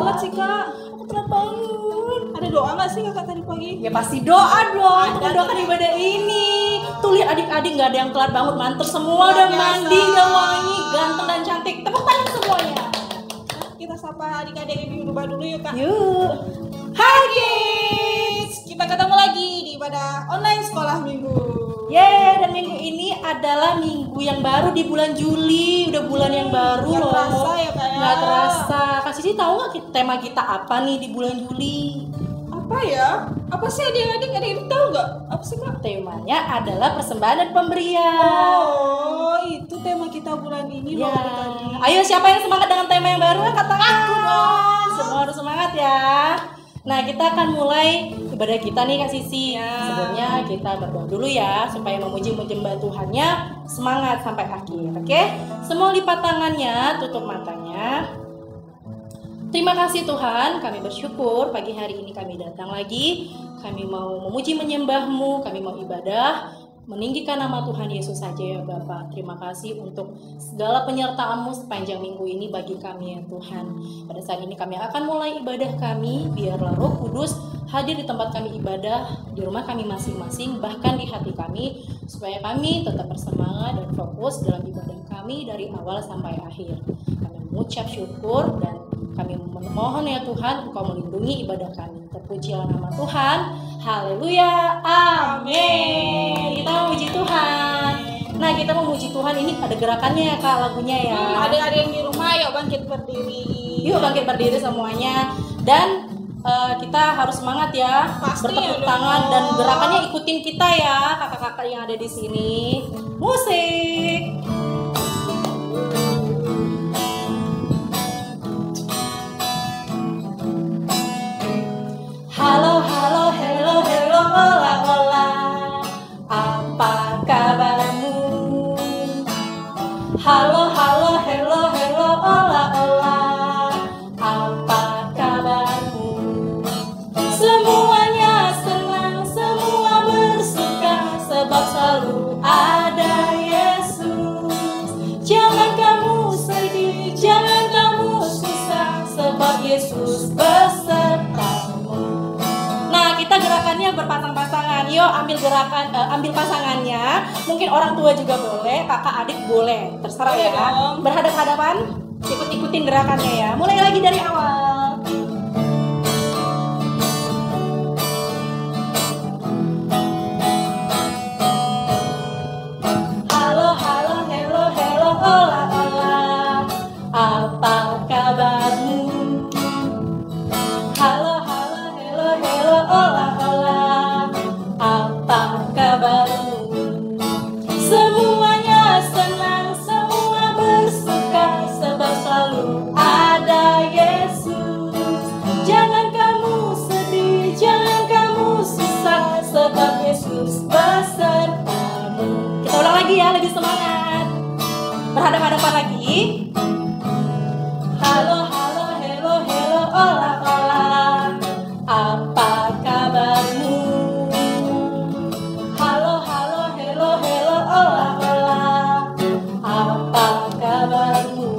telat sih kak? Aku telat bangun. Ada doa nggak sih kakak tadi pagi? Ya pasti doa dong, mendoakan ibadah ini. Tuh lihat adik-adik nggak ada yang telat banget, mantep semua udah mandi, udah wangi, ganteng dan cantik. Tepuk tangan semuanya. Kita sapa adik-adik yang berubah dulu yuk kak. Yuk. Hai kids, kita ketemu lagi di ibadah online sekolah minggu. Yeay, dan minggu ini adalah minggu yang baru di bulan Juli. Udah bulan yang baru Nggak loh. terasa ya kak ya? Nggak terasa. Kak Sisi tahu nggak tema kita apa nih di bulan Juli? Apa ya? Apa sih adik-adik? Ada yang tahu nggak? Apa sih kak? Temanya adalah persembahan dan pemberian. Oh, itu tema kita bulan ini loh Ya. adik-adik. Ayo siapa yang semangat dengan tema yang baru? Katakan. Aku dong. Semua harus semangat ya. Nah, kita akan mulai ibadah kita nih Kak Sisi. Ya. Sebelumnya kita berdoa dulu ya supaya memuji menyembah Tuhannya semangat sampai akhir. Oke? Semua lipat tangannya, tutup matanya. Terima kasih Tuhan, kami bersyukur pagi hari ini kami datang lagi. Kami mau memuji menyembah-Mu, kami mau ibadah meninggikan nama Tuhan Yesus saja ya Bapak. Terima kasih untuk segala penyertaan-Mu sepanjang minggu ini bagi kami ya Tuhan. Pada saat ini kami akan mulai ibadah kami, biarlah Roh Kudus hadir di tempat kami ibadah, di rumah kami masing-masing, bahkan di hati kami, supaya kami tetap bersemangat dan fokus dalam ibadah kami dari awal sampai akhir. Kami mengucap syukur dan kami memohon ya Tuhan, Engkau melindungi ibadah kami. Terpujilah nama Tuhan. Haleluya. Amin. Kita memuji Tuhan. Nah, kita memuji Tuhan ini ada gerakannya ya Kak, lagunya ya. Ada yang di rumah, yuk bangkit berdiri. Yuk bangkit berdiri semuanya. Dan kita harus semangat ya. Pasti bertepuk ya tangan dong. dan gerakannya ikutin kita ya, kakak-kakak yang ada di sini. Musik. Halo, halo, hello, hello, hola, hola. Apa kabarmu? Halo, halo, hello, hello, hola, hola. Apa kabarmu? Semuanya senang, semua bersuka, sebab selalu ada Yesus. Jangan kamu sedih, jangan kamu susah, sebab Yesus besertamu. Nah, kita gerakannya berpasang-pasangan. Yuk, ambil pasangannya. Mungkin orang tua juga boleh, kakak adik boleh. Terserah Boleh ya. dong. Berhadap-hadapan, ikutin gerakannya ya. Mulai lagi dari awal. Halo, halo, hello, hello, hola, hola. Apa kabarmu? Halo, halo, hello, hello, hola, hola. Apa kabarmu? Semuanya senang, semua bersuka, sebab selalu ada Yesus. Jangan kamu sedih, jangan kamu susah, sebab Yesus besertamu. Kita ulang lagi ya, lebih semangat. Berhadapan-hadapan lagi. Halo, halo, hello, hello, hola, hola. Apa kabarmu? Halo, halo, hello, hello, hola, hola. Apa kabarmu?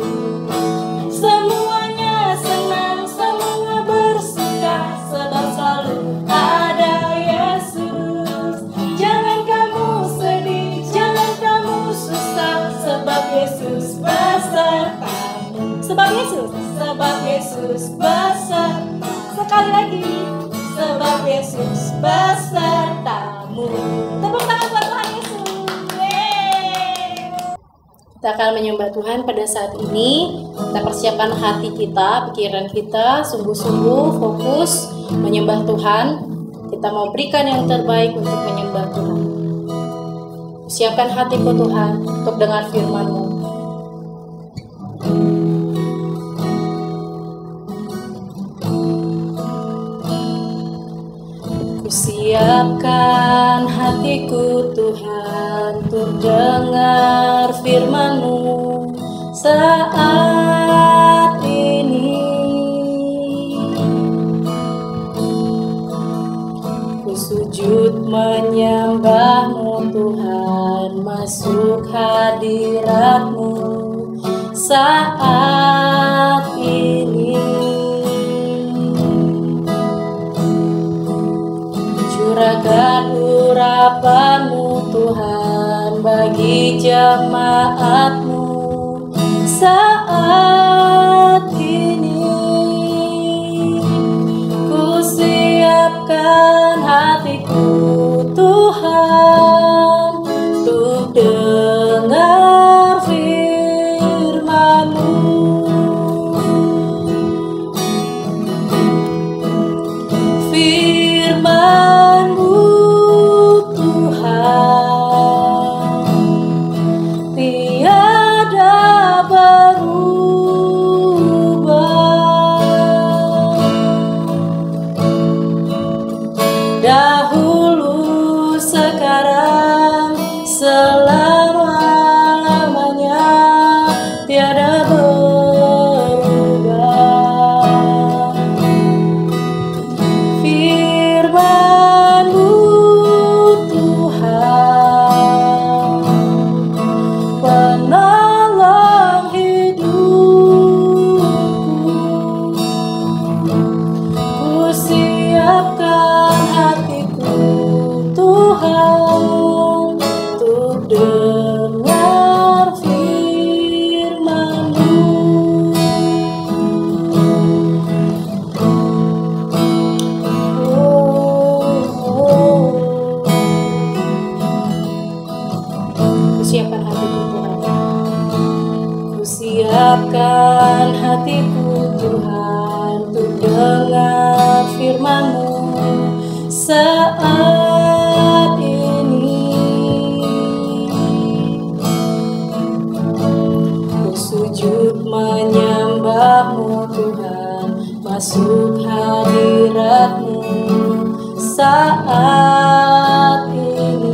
Semuanya senang, semua bersuka, sebab selalu ada Yesus. Jangan kamu sedih, jangan kamu susah, sebab Yesus besertamu. Sebab Yesus besertamu. Sekali lagi, sebab Yesus besertamu. Tepuk tangan buat Tuhan Yesus. Yeay. Kita akan menyembah Tuhan pada saat ini. Kita persiapkan hati kita, pikiran kita, sungguh-sungguh fokus menyembah Tuhan. Kita mau berikan yang terbaik untuk menyembah Tuhan. Siapkan hatiku Tuhan untuk dengar firman-Mu. Kusiapkan hatiku Tuhan untuk dengar firman-Mu saat ini. Ku sujud menyembah-Mu Tuhan, masuk hadirat-Mu saat ini. harapan-Mu Tuhan bagi jemaat-Mu saat ini. Ku siapkan hatiku Tuhan untuk dengar firman-Mu. Firman-Mu Tuhan tiada berubah. Dahulu, sekarang, selama-lamanya tiada berubah. Firman-Mu Tuhan penolong hidupku. Ku siapkan hatiku Tuhan untuk dengar firman-Mu. Ku siapkan hatiku Tuhan untuk dengar firman-Mu saat ini. Ku sujud menyembah-Mu Tuhan, masuk hadirat-Mu saat ini.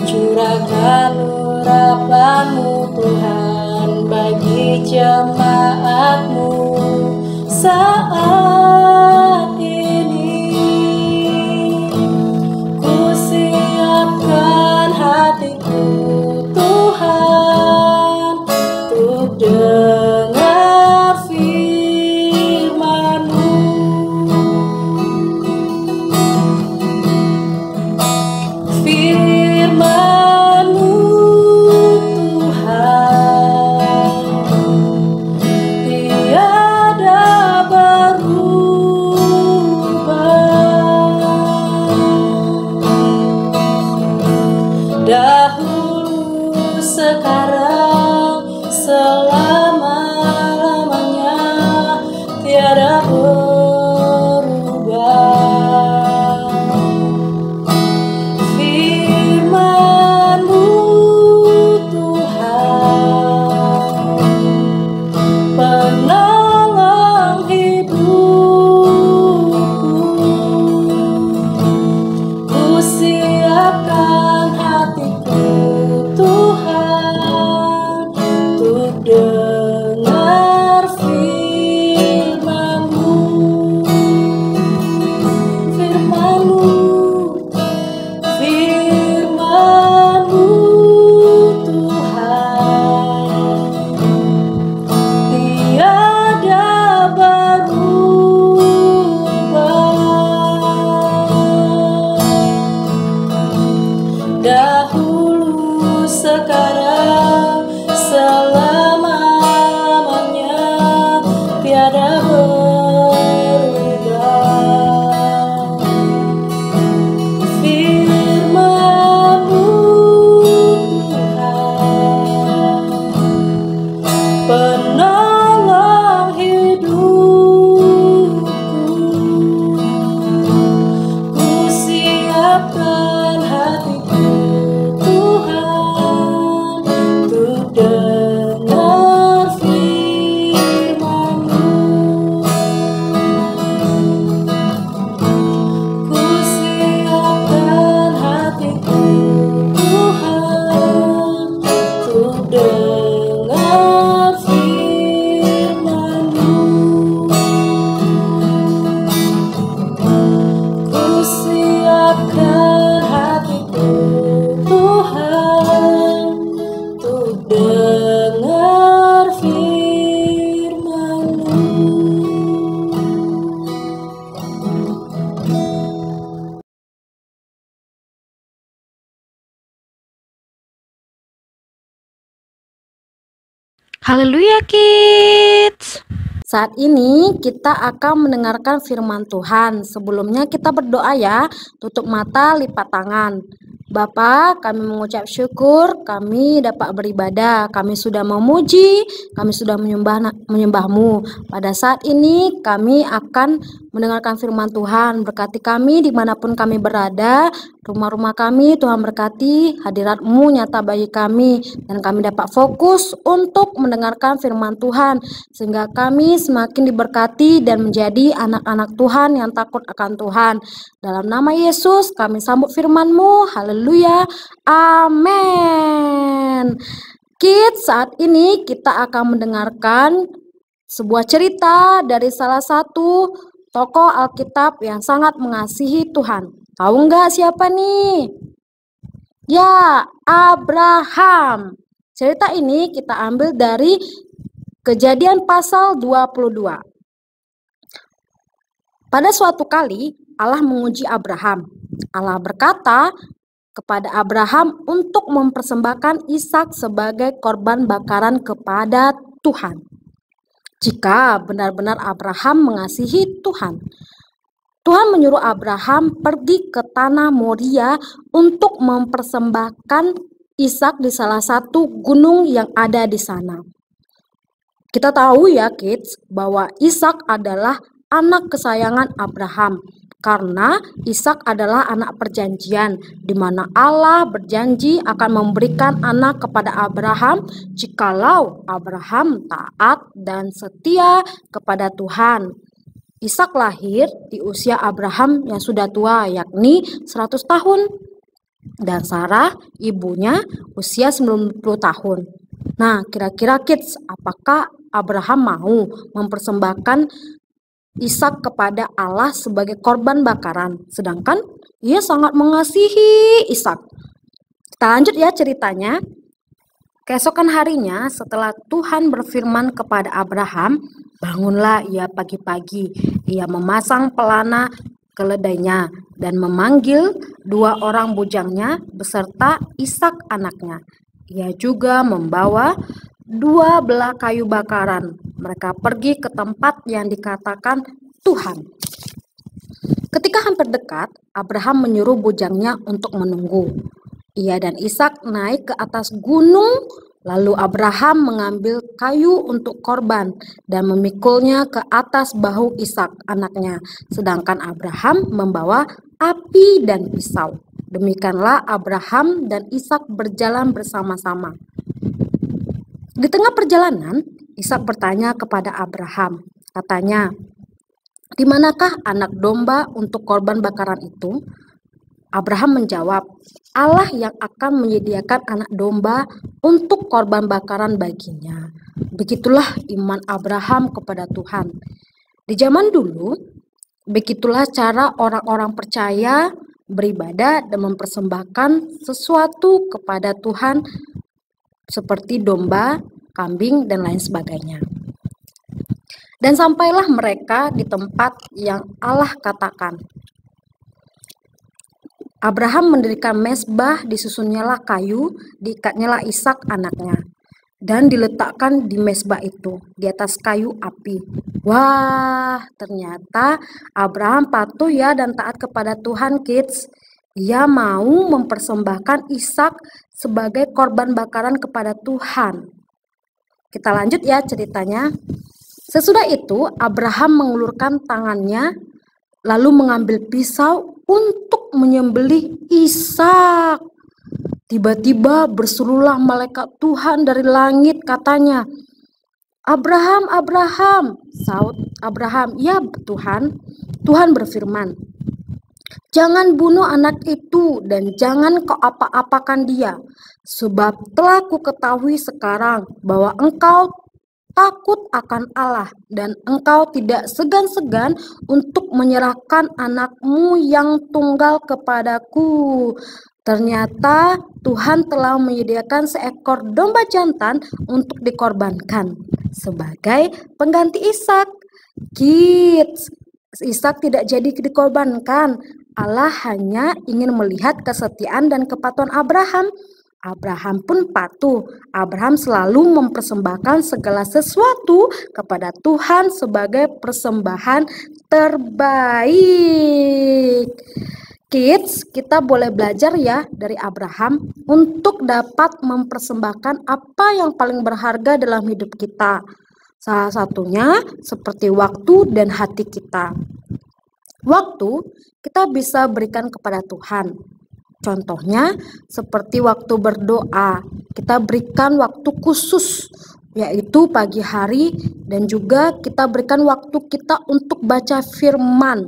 Curahkan urapan-Mu Tuhan bagi jemaat-Mu saat ini. Ku siapkan hatiku Tuhan untuk dengar firman-Mu. Firman-Mu Tuhan tiada berubah. Dahulu, sekarang, selama-lamanya tiada berubah. Firman-Mu Tuhan penolong hidupku. Ku siapkan hatiku Tuhan untuk dengar firman-Mu. Firman-Mu, firman-Mu Tuhan tiada berubah. Dahulu, sekarang, selama-lamanya tiada berubah. Firman-Mu Tuhan penolong hidupku. Ku siapkan hatiku Tuhan Haleluya kids. Saat ini kita akan mendengarkan firman Tuhan. Sebelumnya kita berdoa ya. Tutup mata, lipat tangan. Bapa, kami mengucap syukur, kami dapat beribadah, kami sudah memuji, kami sudah menyembah-Mu. Pada saat ini kami akan mendengarkan firman Tuhan. Berkati kami dimanapun kami berada, rumah-rumah kami Tuhan berkati, hadirat-Mu nyata bagi kami, dan kami dapat fokus untuk mendengarkan firman Tuhan, sehingga kami semakin diberkati dan menjadi anak-anak Tuhan yang takut akan Tuhan. Dalam nama Yesus kami sambut firman-Mu. Haleluya. Amin. Kids, saat ini kita akan mendengarkan sebuah cerita dari salah satu tokoh Alkitab yang sangat mengasihi Tuhan. Tahu nggak siapa nih? Ya, Abraham. Cerita ini kita ambil dari Kejadian pasal 22. Pada suatu kali Allah menguji Abraham. Allah berkata kepada Abraham untuk mempersembahkan Ishak sebagai korban bakaran kepada Tuhan. Jika benar-benar Abraham mengasihi Tuhan, Tuhan menyuruh Abraham pergi ke tanah Moria untuk mempersembahkan Ishak di salah satu gunung yang ada di sana. Kita tahu ya kids, bahwa Ishak adalah anak kesayangan Abraham, karena Ishak adalah anak perjanjian, di mana Allah berjanji akan memberikan anak kepada Abraham jikalau Abraham taat dan setia kepada Tuhan. Ishak lahir di usia Abraham yang sudah tua, yakni 100 tahun. Dan Sarah, ibunya, usia 90 tahun. Nah, kira-kira kids, apakah Abraham mau mempersembahkan Ishak kepada Allah sebagai korban bakaran, sedangkan ia sangat mengasihi Ishak? Kita lanjut ya ceritanya. Keesokan harinya setelah Tuhan berfirman kepada Abraham, bangunlah ia pagi-pagi. Ia memasang pelana keledainya dan memanggil 2 orang bujangnya beserta Ishak anaknya. Ia juga membawa 2 belah kayu bakaran. Mereka pergi ke tempat yang dikatakan Tuhan. Ketika hampir dekat, Abraham menyuruh bujangnya untuk menunggu. Ia dan Ishak naik ke atas gunung, lalu Abraham mengambil kayu untuk korban dan memikulnya ke atas bahu Ishak anaknya, sedangkan Abraham membawa api dan pisau. Demikianlah Abraham dan Ishak berjalan bersama-sama. Di tengah perjalanan, Ishak bertanya kepada Abraham. Katanya, "Di manakah anak domba untuk korban bakaran itu?" Abraham menjawab, "Allah yang akan menyediakan anak domba untuk korban bakaran baginya." Begitulah iman Abraham kepada Tuhan. Di zaman dulu, begitulah cara orang-orang percaya beribadah dan mempersembahkan sesuatu kepada Tuhan seperti domba, kambing, dan lain sebagainya. Dan sampailah mereka di tempat yang Allah katakan. Abraham mendirikan mezbah, disusunnyalah kayu, diikatnyalah Ishak anaknya, dan diletakkan di mezbah itu, di atas kayu api. Wah, ternyata Abraham patuh ya dan taat kepada Tuhan kids. Ia mau mempersembahkan Ishak sebagai korban bakaran kepada Tuhan. Kita lanjut ya ceritanya. Sesudah itu Abraham mengulurkan tangannya lalu mengambil pisau untuk menyembelih Ishak. Tiba-tiba berserulah malaikat Tuhan dari langit, katanya, "Abraham, Abraham!" Saut Abraham, "Ya Tuhan." Tuhan berfirman, "Jangan bunuh anak itu dan jangan kau apa-apakan dia, sebab telah kuketahui sekarang bahwa engkau takut akan Allah dan engkau tidak segan-segan untuk menyerahkan anakmu yang tunggal kepadaku." Ternyata Tuhan telah menyediakan seekor domba jantan untuk dikorbankan sebagai pengganti Ishak. Kids, Ishak tidak jadi dikorbankan. Allah hanya ingin melihat kesetiaan dan kepatuhan Abraham. Abraham pun patuh. Abraham selalu mempersembahkan segala sesuatu kepada Tuhan sebagai persembahan terbaik. Kids, kita boleh belajar ya dari Abraham untuk dapat mempersembahkan apa yang paling berharga dalam hidup kita. Salah satunya seperti waktu dan hati kita. Waktu kita bisa berikan kepada Tuhan. Contohnya seperti waktu berdoa, kita berikan waktu khusus yaitu pagi hari, dan juga kita berikan waktu kita untuk baca firman.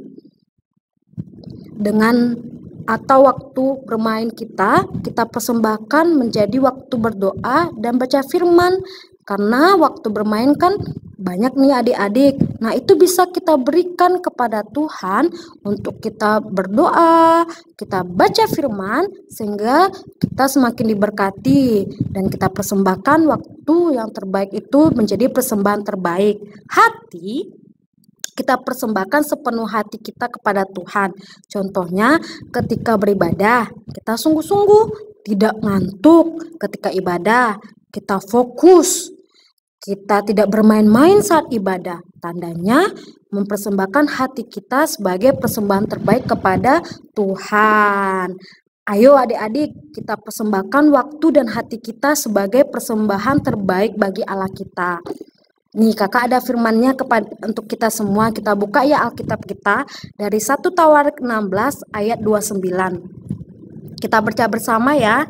Atau waktu bermain kita persembahkan menjadi waktu berdoa dan baca firman. Karena waktu bermain kan banyak nih adik-adik. Nah, itu bisa kita berikan kepada Tuhan untuk kita berdoa, kita baca firman sehingga kita semakin diberkati dan kita persembahkan waktu yang terbaik itu menjadi persembahan terbaik. Hati kita persembahkan sepenuh hati kita kepada Tuhan. Contohnya ketika beribadah, kita sungguh-sungguh, tidak ngantuk. Ketika ibadah, kita fokus. Kita tidak bermain-main saat ibadah. Tandanya mempersembahkan hati kita sebagai persembahan terbaik kepada Tuhan. Ayo adik-adik, kita persembahkan waktu dan hati kita sebagai persembahan terbaik bagi Allah kita. Nih kakak ada firmannya untuk kita semua. Kita buka ya Alkitab kita dari 1 Tawarik 16 ayat 29. Kita baca bersama ya.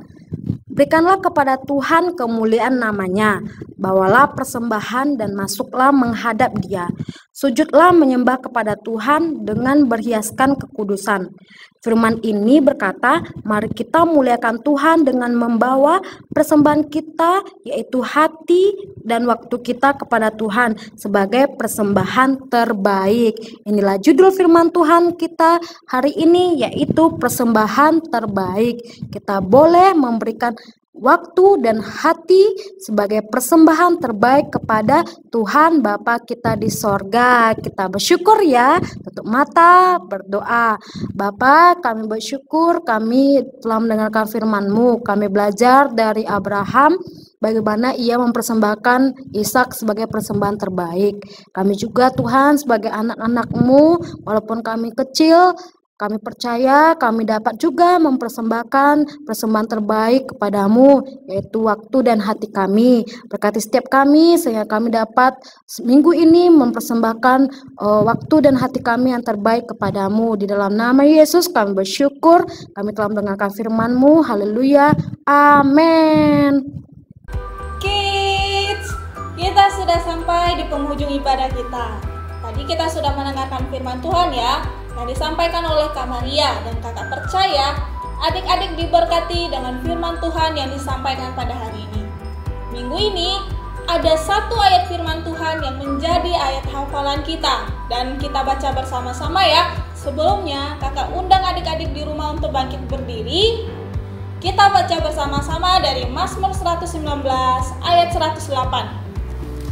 Berikanlah kepada Tuhan kemuliaan namanya, bawalah persembahan dan masuklah menghadap Dia. Sujudlah menyembah kepada Tuhan dengan berhiaskan kekudusan. Firman ini berkata, mari kita muliakan Tuhan dengan membawa persembahan kita, yaitu hati dan waktu kita kepada Tuhan sebagai persembahan terbaik. Inilah judul firman Tuhan kita hari ini, yaitu persembahan terbaik. Kita boleh memberikan waktu dan hati sebagai persembahan terbaik kepada Tuhan Bapa kita di sorga. Kita bersyukur ya, tutup mata, berdoa. Bapa, kami bersyukur kami telah mendengarkan firman-Mu. Kami belajar dari Abraham bagaimana ia mempersembahkan Ishak sebagai persembahan terbaik. Kami juga Tuhan sebagai anak-anak-Mu, walaupun kami kecil, kami percaya kami dapat juga mempersembahkan persembahan terbaik kepadamu, yaitu waktu dan hati kami. Berkati setiap kami sehingga kami dapat minggu ini mempersembahkan waktu dan hati kami yang terbaik kepadamu. Di dalam nama Yesus kami bersyukur, kami telah mendengarkan firman-Mu. Haleluya. Amin. Kids, kita sudah sampai di penghujung ibadah kita. Tadi kita sudah mendengarkan firman Tuhan ya, yang disampaikan oleh Kak Maria, dan kakak percaya adik-adik diberkati dengan firman Tuhan yang disampaikan pada hari ini. Minggu ini ada satu ayat firman Tuhan yang menjadi ayat hafalan kita, dan kita baca bersama-sama ya. Sebelumnya kakak undang adik-adik di rumah untuk bangkit berdiri. Kita baca bersama-sama dari Mazmur 119 ayat 108.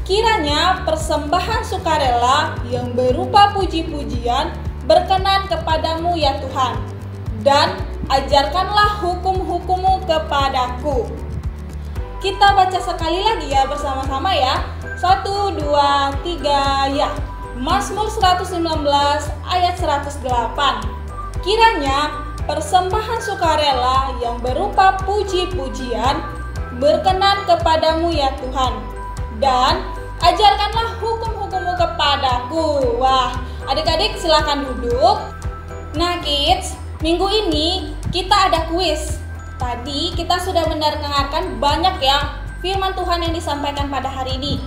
Kiranya persembahan sukarela yang berupa puji-pujian berkenan kepadamu ya Tuhan, dan ajarkanlah hukum-hukum-Mu kepadaku. Kita baca sekali lagi ya bersama-sama ya. 1, 2, 3 ya. Mazmur 119 ayat 108. Kiranya persembahan sukarela yang berupa puji-pujian berkenan kepadamu ya Tuhan, dan ajarkanlah hukum-hukum-Mu kepadaku. Wah, adik-adik silakan duduk. Nah kids, minggu ini kita ada kuis. Tadi kita sudah mendengarkan banyak ya firman Tuhan yang disampaikan pada hari ini.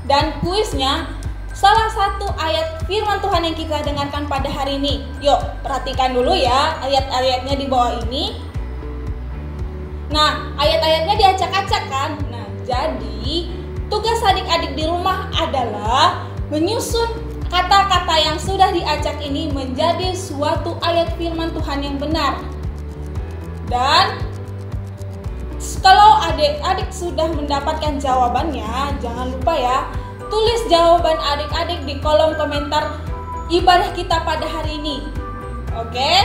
Dan kuisnya salah satu ayat firman Tuhan yang kita dengarkan pada hari ini. Yuk, perhatikan dulu ya ayat-ayatnya di bawah ini. Nah, ayat-ayatnya diacak-acak kan? Nah, jadi tugas adik-adik di rumah adalah menyusun kata-kata yang sudah diacak ini menjadi suatu ayat firman Tuhan yang benar. Dan kalau adik-adik sudah mendapatkan jawabannya, jangan lupa ya, tulis jawaban adik-adik di kolom komentar ibadah kita pada hari ini. Oke?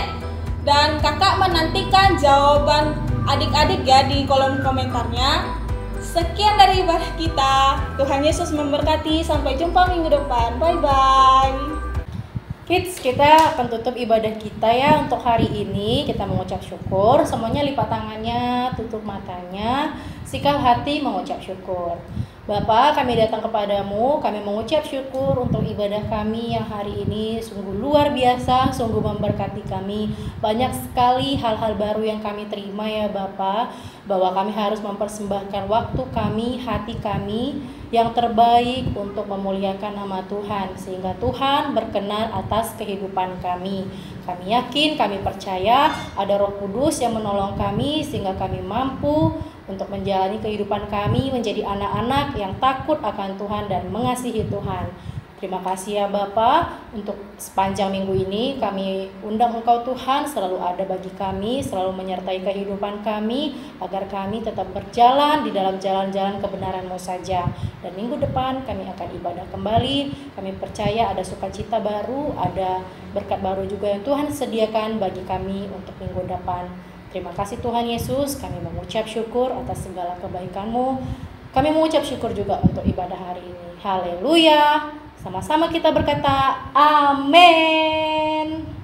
Dan kakak menantikan jawaban adik-adik ya di kolom komentarnya. Sekian dari ibadah kita. Tuhan Yesus memberkati. Sampai jumpa minggu depan. Bye-bye. Kids, kita akan tutup ibadah kita ya untuk hari ini. Kita mengucap syukur. Semuanya lipat tangannya, tutup matanya, sikap hati mengucap syukur. Bapa, kami datang kepadamu, kami mengucap syukur untuk ibadah kami yang hari ini sungguh luar biasa, sungguh memberkati kami. Banyak sekali hal-hal baru yang kami terima ya Bapa, bahwa kami harus mempersembahkan waktu kami, hati kami yang terbaik untuk memuliakan nama Tuhan, sehingga Tuhan berkenan atas kehidupan kami. Kami yakin, kami percaya ada Roh Kudus yang menolong kami sehingga kami mampu untuk menjalani kehidupan kami menjadi anak-anak yang takut akan Tuhan dan mengasihi Tuhan. Terima kasih ya Bapa, untuk sepanjang minggu ini kami undang Engkau Tuhan selalu ada bagi kami, selalu menyertai kehidupan kami agar kami tetap berjalan di dalam jalan-jalan kebenaran-Mu saja. Dan minggu depan kami akan ibadah kembali. Kami percaya ada sukacita baru, ada berkat baru juga yang Tuhan sediakan bagi kami untuk minggu depan. Terima kasih Tuhan Yesus, kami mengucap syukur atas segala kebaikan-Mu. Kami mengucap syukur juga untuk ibadah hari ini. Haleluya. Sama-sama kita berkata amin.